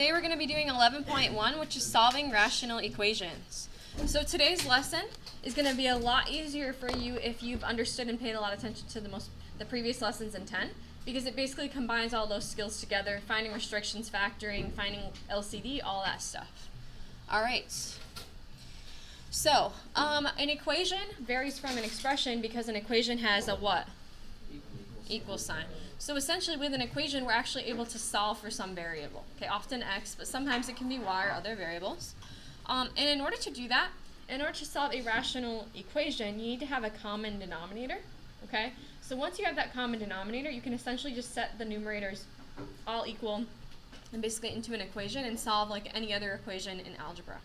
Today we're going to be doing 11.1, which is solving rational equations. So today's lesson is going to be a lot easier for you if you've understood and paid a lot of attention to the previous lessons in 10, because it basically combines all those skills together, finding restrictions, factoring, finding LCD, all that stuff. All right. So an equation varies from an expression because an equation has a what? Equal sign. So essentially with an equation we're actually able to solve for some variable. Okay, often x, but sometimes it can be y or other variables. And in order to do that, in order to solve a rational equation, you need to have a common denominator. Okay? So once you have that common denominator, you can essentially just set the numerators all equal and basically into an equation and solve like any other equation in algebra.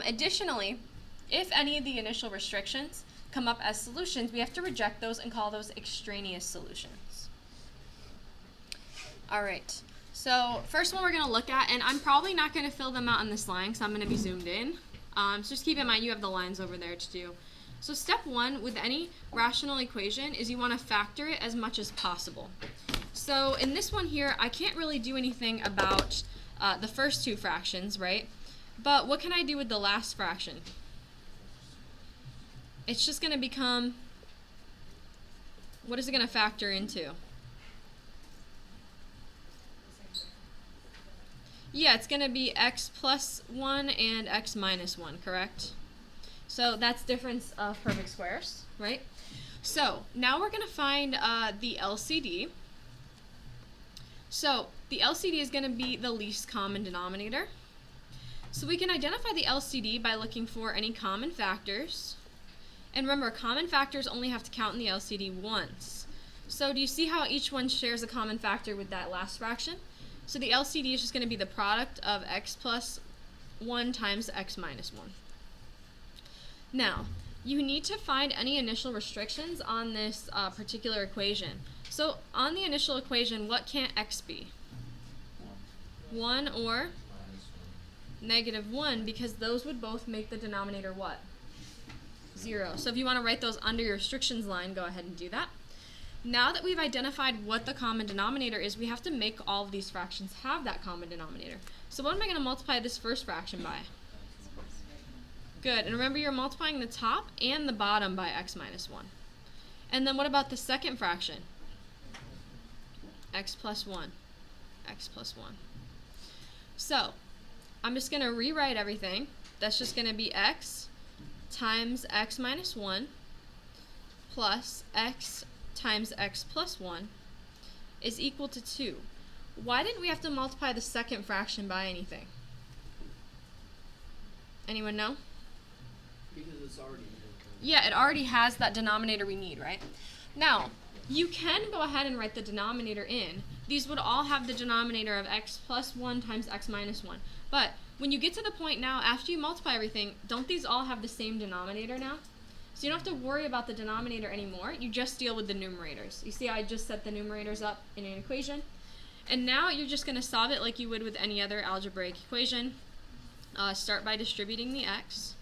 Additionally, if any of the initial restrictions come up as solutions, we have to reject those and call those extraneous solutions. All right, so first one we're going to look at, and I'm probably not going to fill them out on this line because I'm going to be zoomed in. So just keep in mind you have the lines over there to do. So step one with any rational equation is you want to factor it as much as possible. So in this one here, I can't really do anything about the first two fractions, right? But what can I do with the last fraction? It's just going to become, what is it going to factor into? Yeah, it's going to be x plus 1 and x minus 1, correct? So that's difference of perfect squares, right? So now we're going to find the LCD. So the LCD is going to be the least common denominator. So we can identify the LCD by looking for any common factors. And remember, common factors only have to count in the LCD once. So do you see how each one shares a common factor with that last fraction? So the LCD is just going to be the product of x plus 1 times x minus 1. Now, you need to find any initial restrictions on this particular equation. So on the initial equation, what can't x be? 1 or negative 1, because those would both make the denominator what? 0. So if you want to write those under your restrictions line, go ahead and do that. Now that we've identified what the common denominator is, we have to make all of these fractions have that common denominator. So what am I going to multiply this first fraction by? Good. And remember, you're multiplying the top and the bottom by x minus 1. And then what about the second fraction? X plus 1. X plus 1. So I'm just going to rewrite everything. That's just going to be x times x minus 1 plus x times x plus 1 is equal to 2. Why didn't we have to multiply the second fraction by anything? Anyone know? Because it's already in. Yeah, it already has that denominator we need, right? Now, you can go ahead and write the denominator in. These would all have the denominator of x plus 1 times x minus 1. But when you get to the point now, after you multiply everything, don't these all have the same denominator now? So you don't have to worry about the denominator anymore. You just deal with the numerators. You see how I just set the numerators up in an equation? And now you're just going to solve it like you would with any other algebraic equation. Start by distributing the x.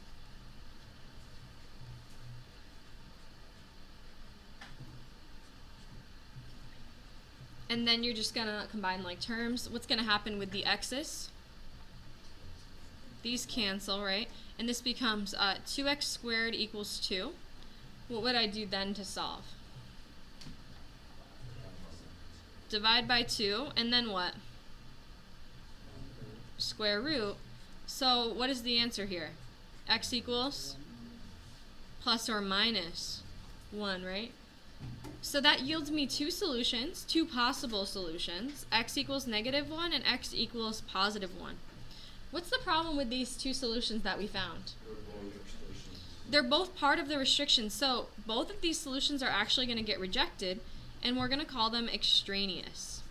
And then you're just going to combine like terms. What's going to happen with the x's? These cancel, right? And this becomes 2x squared equals 2. What would I do then to solve? Divide by 2, and then what? Square root. So what is the answer here? X equals plus or minus 1, right? So that yields me two solutions, two possible solutions. X equals negative 1 and x equals positive 1. What's the problem with these two solutions that we found? They're both part of the restriction, so both of these solutions are actually going to get rejected, and we're going to call them extraneous.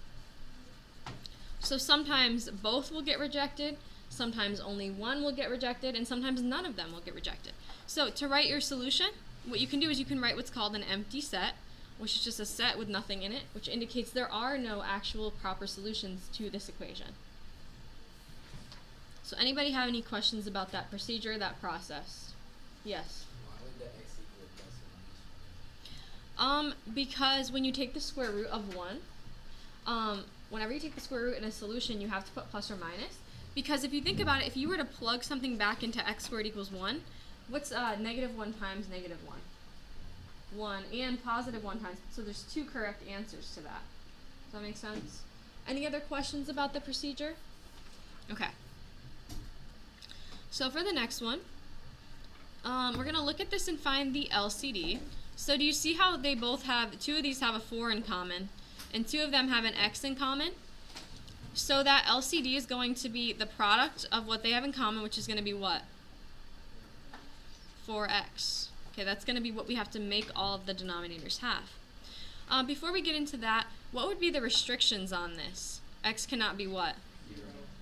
So sometimes both will get rejected, sometimes only one will get rejected, and sometimes none of them will get rejected. So to write your solution, what you can do is you can write what's called an empty set, which is just a set with nothing in it, which indicates there are no actual proper solutions to this equation. So anybody have any questions about that procedure, that process? Yes? Why would the x equal plus or minus 1? Because when you take the square root of 1, whenever you take the square root in a solution, you have to put plus or minus. Because if you think about it, if you were to plug something back into x squared equals 1, what's negative 1 times negative 1? 1, and positive 1 times. So there's 2 correct answers to that. Does that make sense? Any other questions about the procedure? Okay. So for the next one, we're going to look at this and find the LCD. So do you see how they both have, 2 of these have a 4 in common, and 2 of them have an x in common? So that LCD is going to be the product of what they have in common, which is going to be what? 4x. Okay, that's going to be what we have to make all of the denominators have. Before we get into that, what would be the restrictions on this? X cannot be what?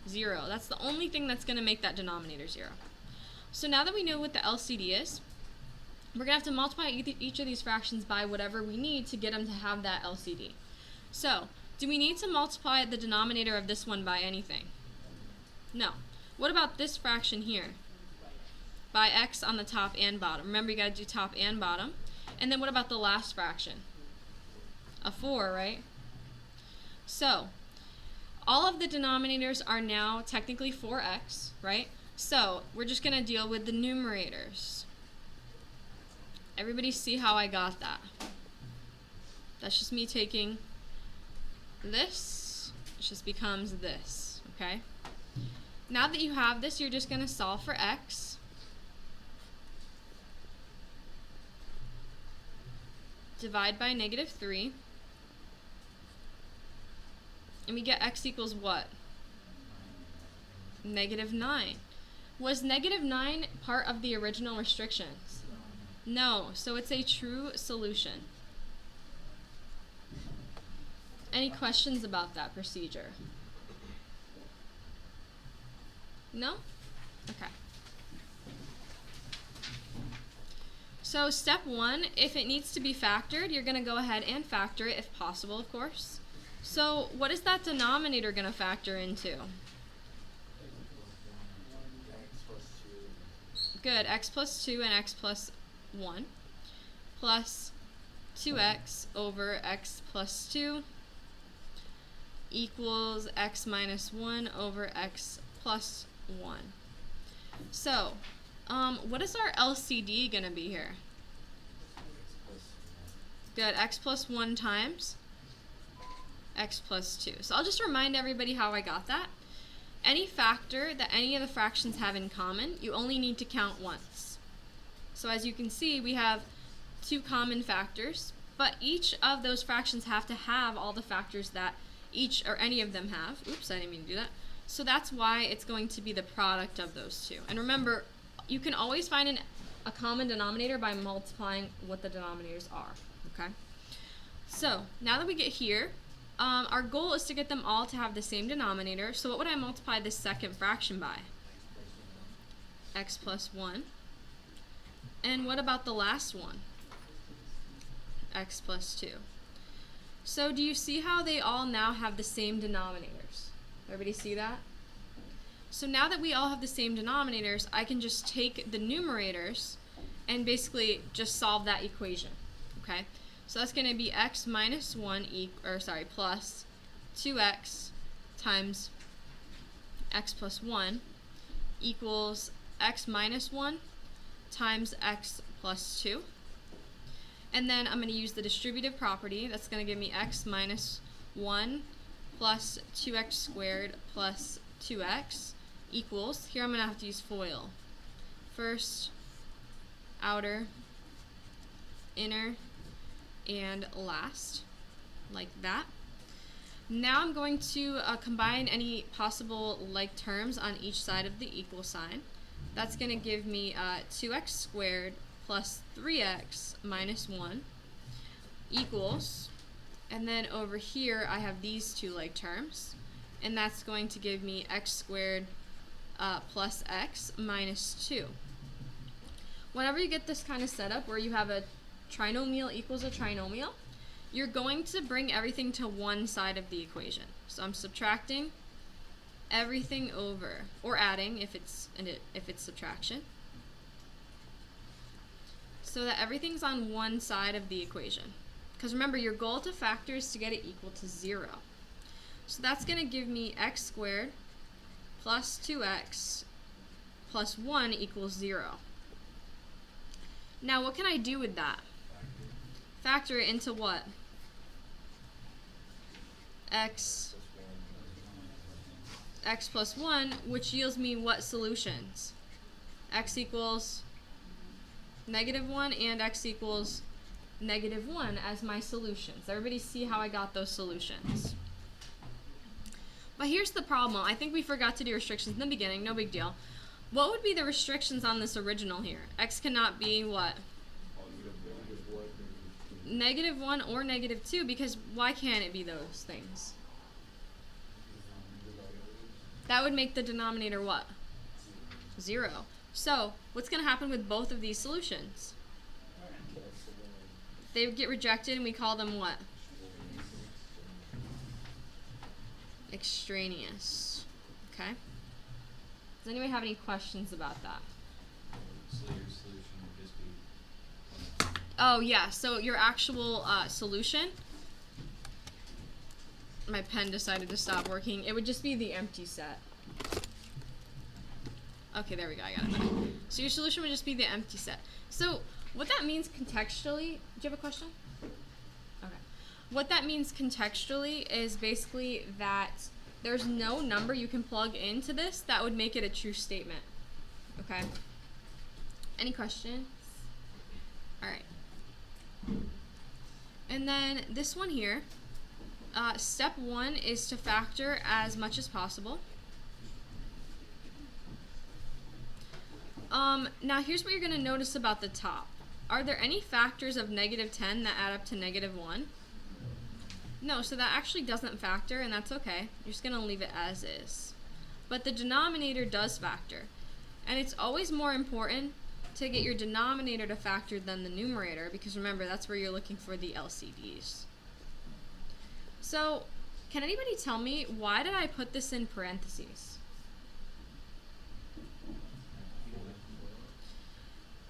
0. That's the only thing that's going to make that denominator 0. So now that we know what the LCD is, we're going to have to multiply each of these fractions by whatever we need to get them to have that LCD. So, do we need to multiply the denominator of this one by anything? No. What about this fraction here? By x on the top and bottom. Remember, you got to do top and bottom. And then what about the last fraction? A 4, right? So, all of the denominators are now technically 4x, right? So, we're just going to deal with the numerators. Everybody see how I got that? That's just me taking this. It just becomes this, okay? Now that you have this, you're just going to solve for x. Divide by negative 3. And we get x equals what? Negative 9. Was negative 9 part of the original restrictions? No, so it's a true solution. Any questions about that procedure? No? Okay. So step 1, if it needs to be factored, you're going to go ahead and factor it if possible, of course. So what is that denominator going to factor into? Good, x plus 2 and x plus 1 plus 2x over x plus 2 equals x minus 1 over x plus 1. So, what is our LCD going to be here? Good, x plus 1 times x plus 2. So I'll just remind everybody how I got that. Any factor that any of the fractions have in common, you only need to count once. So as you can see, we have 2 common factors, but each of those fractions have to have all the factors that each or any of them have. Oops, I didn't mean to do that. So that's why it's going to be the product of those 2. And remember, you can always find a common denominator by multiplying what the denominators are, okay? So now that we get here, our goal is to get them all to have the same denominator. So what would I multiply this second fraction by? X plus 1. And what about the last one? X plus 2. So do you see how they all now have the same denominators? Everybody see that? So now that we all have the same denominators, I can just take the numerators and basically just solve that equation, okay? So that's going to be x minus 1 plus 2x times x plus 1 equals x minus 1 times x plus 2. And then I'm going to use the distributive property. That's going to give me x minus 1 plus 2x squared plus 2x equals, here I'm going to have to use FOIL. First, outer, inner, and last, like that. Now I'm going to combine any possible like terms on each side of the equal sign. That's going to give me 2x squared plus 3x minus 1 equals, and then over here I have these 2 like terms, and that's going to give me x squared plus x minus 2. Whenever you get this kind of setup where you have a trinomial equals a trinomial, you're going to bring everything to one side of the equation. So I'm subtracting everything over, or adding if it's subtraction, so that everything's on one side of the equation. Because remember, your goal to factor is to get it equal to 0. So that's going to give me x squared plus 2x plus 1 equals 0. Now what can I do with that? Factor it into what? X plus 1, which yields me what solutions? X equals -1 and x equals -1 as my solutions. Everybody see how I got those solutions? But here's the problem. I think we forgot to do restrictions in the beginning. No big deal. What would be the restrictions on this original here? X cannot be what? -1 or -2, because why can't it be those things? That would make the denominator what? 0. So, what's going to happen with both of these solutions? They get rejected and we call them what? Extraneous. Okay? Does anybody have any questions about that? So your solution would just be... Oh, yeah. So your actual solution, my pen decided to stop working. It would just be the empty set. Okay, there we go. I got it back. So your solution would just be the empty set. So what that means contextually, do you have a question? Okay. What that means contextually is basically that there's no number you can plug into this that would make it a true statement. Okay? Any questions? All right. And then this one here, step 1 is to factor as much as possible. Now here's what you're going to notice about the top. Are there any factors of -10 that add up to -1? No, so that actually doesn't factor, and that's okay. You're just going to leave it as is. But the denominator does factor. And it's always more important to get your denominator to factor than the numerator, because remember, that's where you're looking for the LCDs. So, can anybody tell me, why did I put this in parentheses?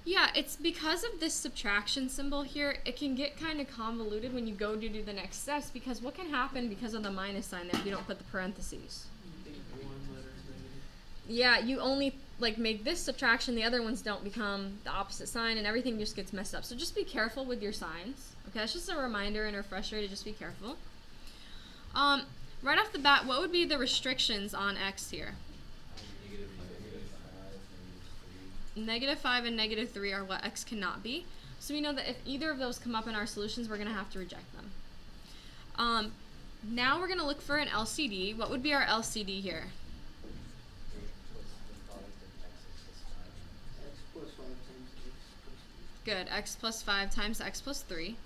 Yeah, it's because of this subtraction symbol here. It can get kind of convoluted when you go to do the next steps, because what can happen because of the minus sign there if you don't put the parentheses? Yeah, you only like make this subtraction, the other ones don't become the opposite sign, and everything just gets messed up. So just be careful with your signs. Okay, that's just a reminder and a refresher to just be careful. Right off the bat, what would be the restrictions on x here? -5 and -3 are what x cannot be. So we know that if either of those come up in our solutions, we're going to have to reject them. Now we're going to look for an LCD. What would be our LCD here? Good, x plus 5 times x plus 3.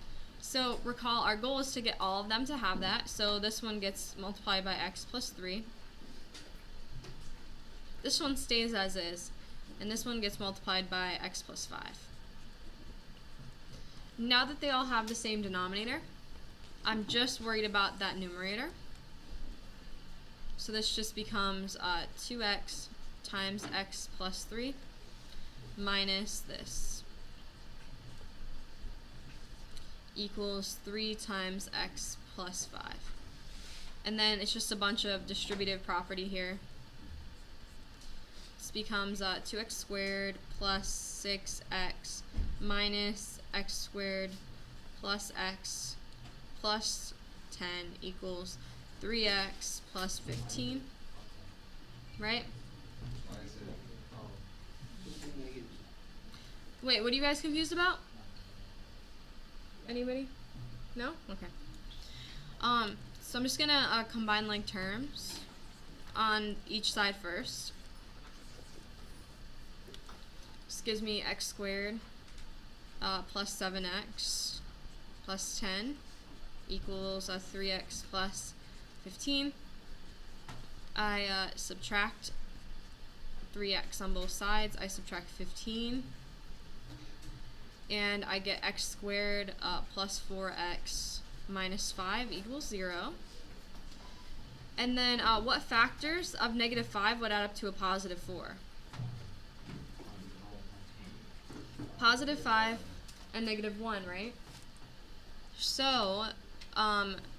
So recall, our goal is to get all of them to have that. So this one gets multiplied by x plus 3. This one stays as is. And this one gets multiplied by x plus 5. Now that they all have the same denominator, I'm just worried about that numerator. So this just becomes 2x times x plus 3 minus this equals 3 times x plus 5. And then it's just a bunch of distributive property here. This becomes 2x squared plus 6x minus x squared plus x plus 10 equals 3x plus 15, right? Wait, what are you guys confused about? Anybody? No? Okay. So I'm just gonna combine like terms on each side first. This gives me x squared plus 7x plus 10 equals 3x plus 15. I subtract 3x on both sides. I subtract 15. And I get x squared plus 4x minus 5 equals 0. And then what factors of -5 would add up to a positive 4? Positive 5 and -1, right? So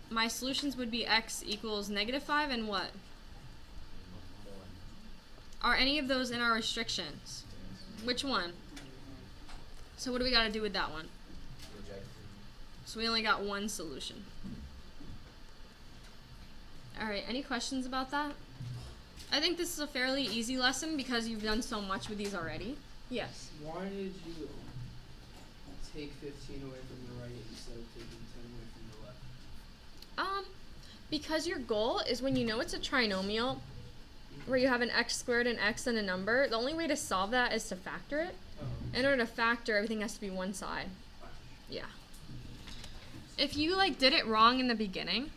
my solutions would be x equals -5 and what? Are any of those in our restrictions? Which one? So what do we got to do with that one? Reject. So we only got one solution. Alright, any questions about that? I think this is a fairly easy lesson because you've done so much with these already. Yes. Why did you take 15 away from the right instead of taking 10 away from the left? Because your goal is when you know it's a trinomial where you have an x squared, an x, and a number, the only way to solve that is to factor it. Oh. In order to factor, everything has to be one side. Yeah. If you did it wrong in the beginning,